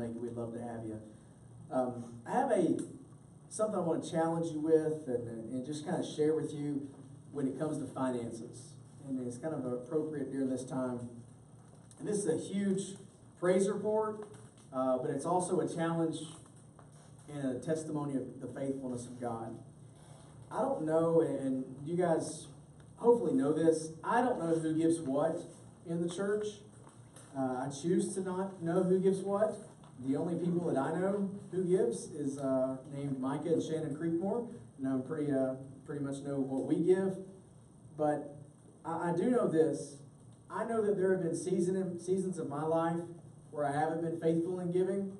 make it, we'd love to have you. I have something I want to challenge you with and just kind of share with you when it comes to finances. And it's kind of appropriate during this time. And this is a huge praise report, but it's also a challenge and a testimony of the faithfulness of God. I don't know, and you guys hopefully know this, I don't know who gives what in the church. I choose to not know who gives what. The only people that I know who gives is named Micah and Shannon Creekmore, and I'm pretty much know what we give. But I do know this. I know that there have been seasons of my life where I haven't been faithful in giving.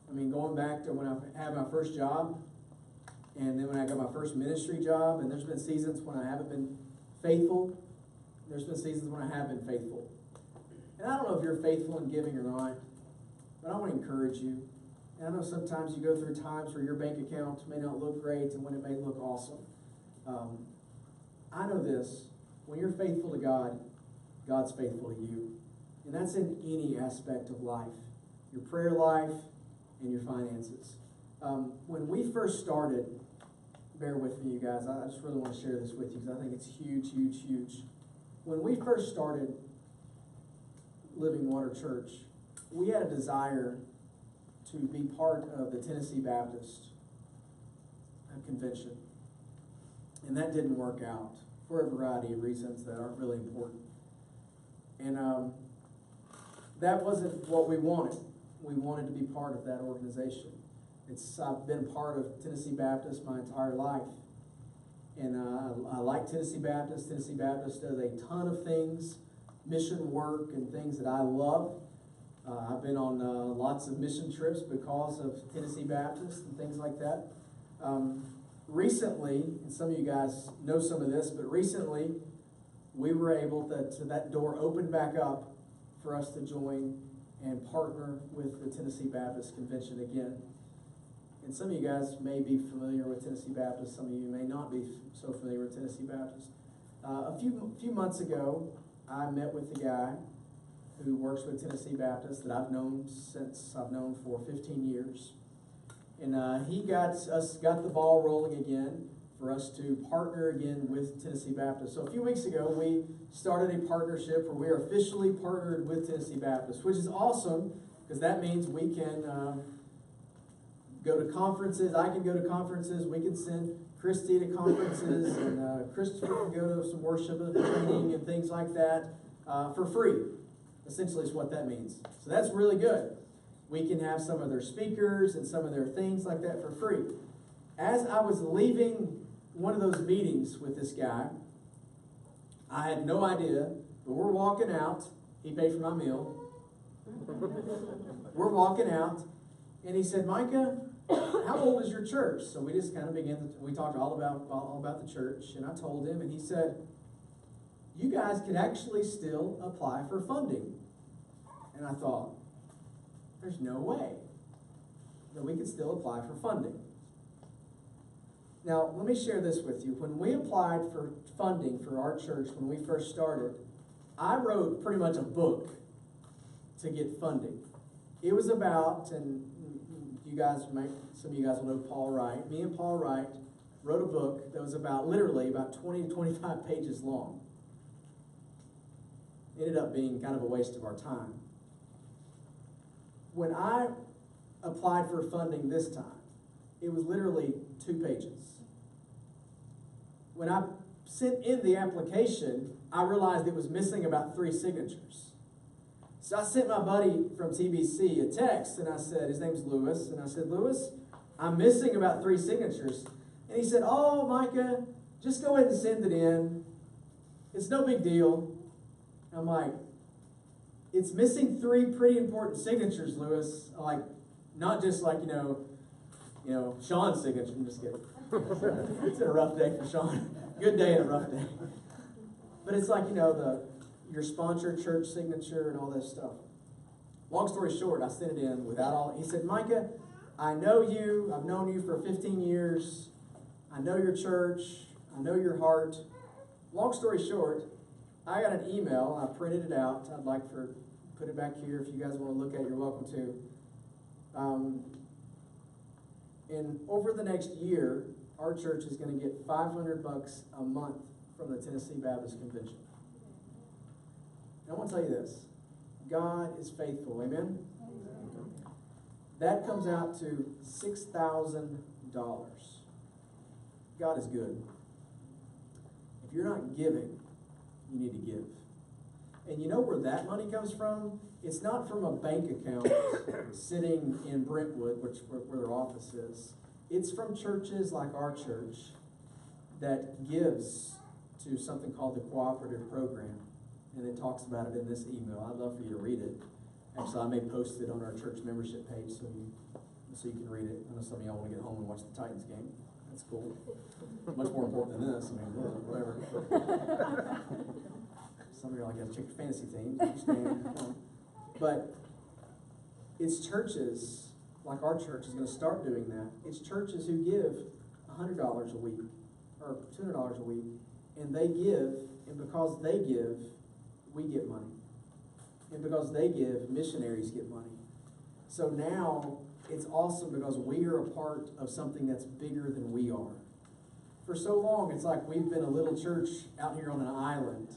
I mean, going back to when I had my first job, and then when I got my first ministry job, and there's been seasons when I haven't been faithful. There's been seasons when I have been faithful. And I don't know if you're faithful in giving or not, but I want to encourage you. And I know sometimes you go through times where your bank account may not look great and when it may look awesome. I know this. When you're faithful to God, God's faithful to you. And that's in any aspect of life. Your prayer life and your finances. When we first started, bear with me, you guys. I just really want to share this with you because I think it's huge, huge, huge. When we first started Living Water Church, we had a desire to be part of the Tennessee Baptist Convention. And that didn't work out for a variety of reasons that aren't really important. And that wasn't what we wanted. We wanted to be part of that organization. I've been part of Tennessee Baptist my entire life. And I like Tennessee Baptist. Tennessee Baptist does a ton of things, mission work and things that I love. I've been on lots of mission trips because of Tennessee Baptist and things like that. Recently, and some of you guys know some of this, but recently we were able to that door opened back up for us to join and partner with the Tennessee Baptist Convention again. And some of you guys may be familiar with Tennessee Baptist. Some of you may not be so familiar with Tennessee Baptist. A few months ago, I met with a guy who works with Tennessee Baptist that I've known for 15 years. And he got the ball rolling again for us to partner again with Tennessee Baptist. So a few weeks ago, we started a partnership where we are officially partnered with Tennessee Baptist, which is awesome because that means we can go to conferences. I can go to conferences. We can send Christy to conferences, and Christopher can go to some worship training and things like that for free. Essentially is what that means. So that's really good. We can have some of their speakers and some of their things like that for free. As I was leaving one of those meetings with this guy, I had no idea, but we're walking out. He paid for my meal. We're walking out, and he said, Micah, how old is your church? So we just kind of we talked all about the church, and I told him, and he said, you guys could actually still apply for funding. And I thought, there's no way that we could still apply for funding. Now, let me share this with you. When we applied for funding for our church, when we first started, I wrote pretty much a book to get funding. It was about, and some of you guys will know Paul Wright. Me and Paul Wright wrote a book that was literally about 20 to 25 pages long. It ended up being kind of a waste of our time. When I applied for funding this time, it was literally 2 pages. When I sent in the application, I realized it was missing about 3 signatures. So I sent my buddy from TBC a text, and I said, his name's Lewis, and I said, Lewis, I'm missing about 3 signatures. And he said, oh, Micah, just go ahead and send it in. It's no big deal. I'm like, it's missing 3 pretty important signatures, Lewis. Like, not just like, Sean's signature. I'm just kidding. It's been a rough day for Sean. Good day and a rough day. But it's like, your sponsor church signature and all this stuff. Long story short, I sent it in without all. He said, Micah, I know you. I've known you for 15 years. I know your church. I know your heart. Long story short, I got an email. I printed it out. I'd like put it back here. If you guys want to look at it, you're welcome to. And over the next year, our church is going to get $500 a month from the Tennessee Baptist Convention. And I want to tell you this. God is faithful. Amen? That comes out to $6,000. God is good. If you're not giving, you need to give. And you know where that money comes from? It's not from a bank account sitting in Brentwood, where their office is. It's from churches like our church that gives to something called the Cooperative Program. And it talks about it in this email. I'd love for you to read it. Actually, I may post it on our church membership page so you can read it. I know some of y'all want to get home and watch the Titans game. That's cool. Much more important than this. I mean, whatever. Some of y'all like, check your fantasy team. Understand? But it's churches, like our church is going to start doing that. It's churches who give $100 a week or $200 a week, and they give, and because they give, we get money. And because they give, missionaries get money. So now it's awesome because we are a part of something that's bigger than we are. For so long, it's like we've been a little church out here on an island,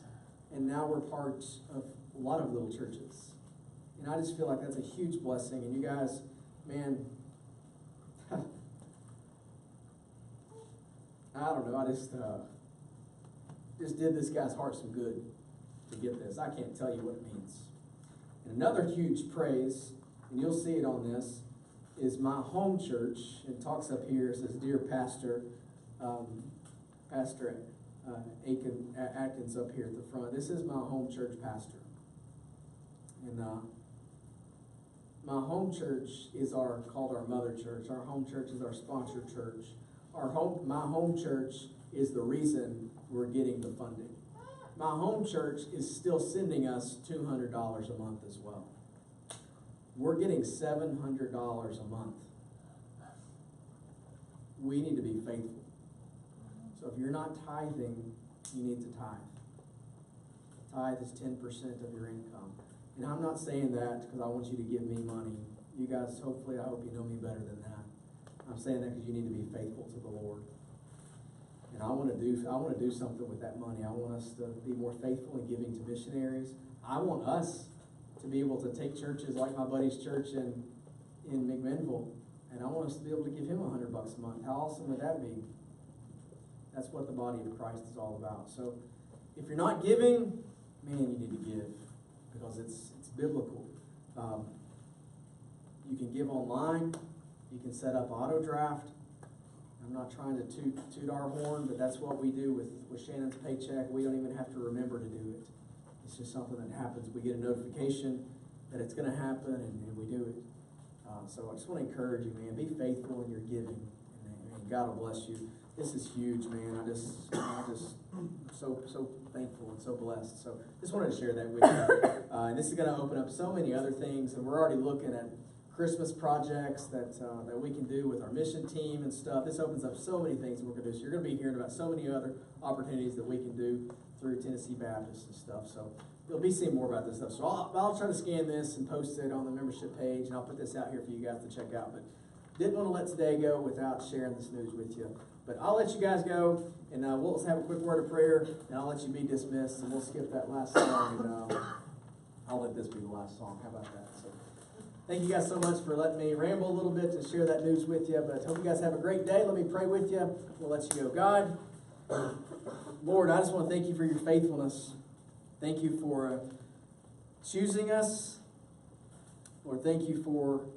and now we're part of a lot of little churches. And I just feel like that's a huge blessing. And you guys, man, I don't know, I just did this guy's heart some good to get this. I can't tell you what it means. And another huge praise, and you'll see it on this, is my home church. It talks up here, it says, Dear Pastor, Pastor Atkins up here at the front. This is my home church pastor. And my home church is called our mother church. Our home church is our sponsor church. My home church is the reason we're getting the funding. My home church is still sending us $200 a month as well. We're getting $700 a month. We need to be faithful. So if you're not tithing, you need to tithe. Tithe is 10% of your income. And I'm not saying that because I want you to give me money. You guys, hopefully, I hope you know me better than that. I'm saying that because you need to be faithful to the Lord. And I want to do something with that money. I want us to be more faithful in giving to missionaries. I want us to be able to take churches like my buddy's church in McMinnville, and I want us to be able to give him $100 a month. How awesome would that be? That's what the body of Christ is all about. So if you're not giving, man, you need to give because it's biblical. You can give online. You can set up auto draft. I'm not trying to toot our horn, but that's what we do with Shannon's paycheck. We don't even have to remember to do it. It's just something that happens. We get a notification that it's going to happen, and we do it. So I just want to encourage you, man. Be faithful in your giving, and God will bless you. This is huge, man. I'm just so thankful and so blessed. So just wanted to share that with you. And this is going to open up so many other things, and we're already looking at Christmas projects that we can do with our mission team and stuff. This opens up so many things that we're going to do. So you're going to be hearing about so many other opportunities that we can do through Tennessee Baptist and stuff. So you'll be seeing more about this stuff. So I'll try to scan this and post it on the membership page, and I'll put this out here for you guys to check out. But didn't want to let today go without sharing this news with you. But I'll let you guys go, and we'll have a quick word of prayer, and I'll let you be dismissed, and we'll skip that last song, and I'll let this be the last song. How about that? So thank you guys so much for letting me ramble a little bit to share that news with you. But I hope you guys have a great day. Let me pray with you. We'll let you go. God, Lord, I just want to thank you for your faithfulness. Thank you for choosing us. Lord, thank you for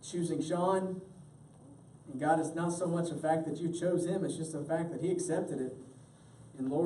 choosing Sean. And God, it's not so much the fact that you chose him, it's just the fact that he accepted it. And Lord,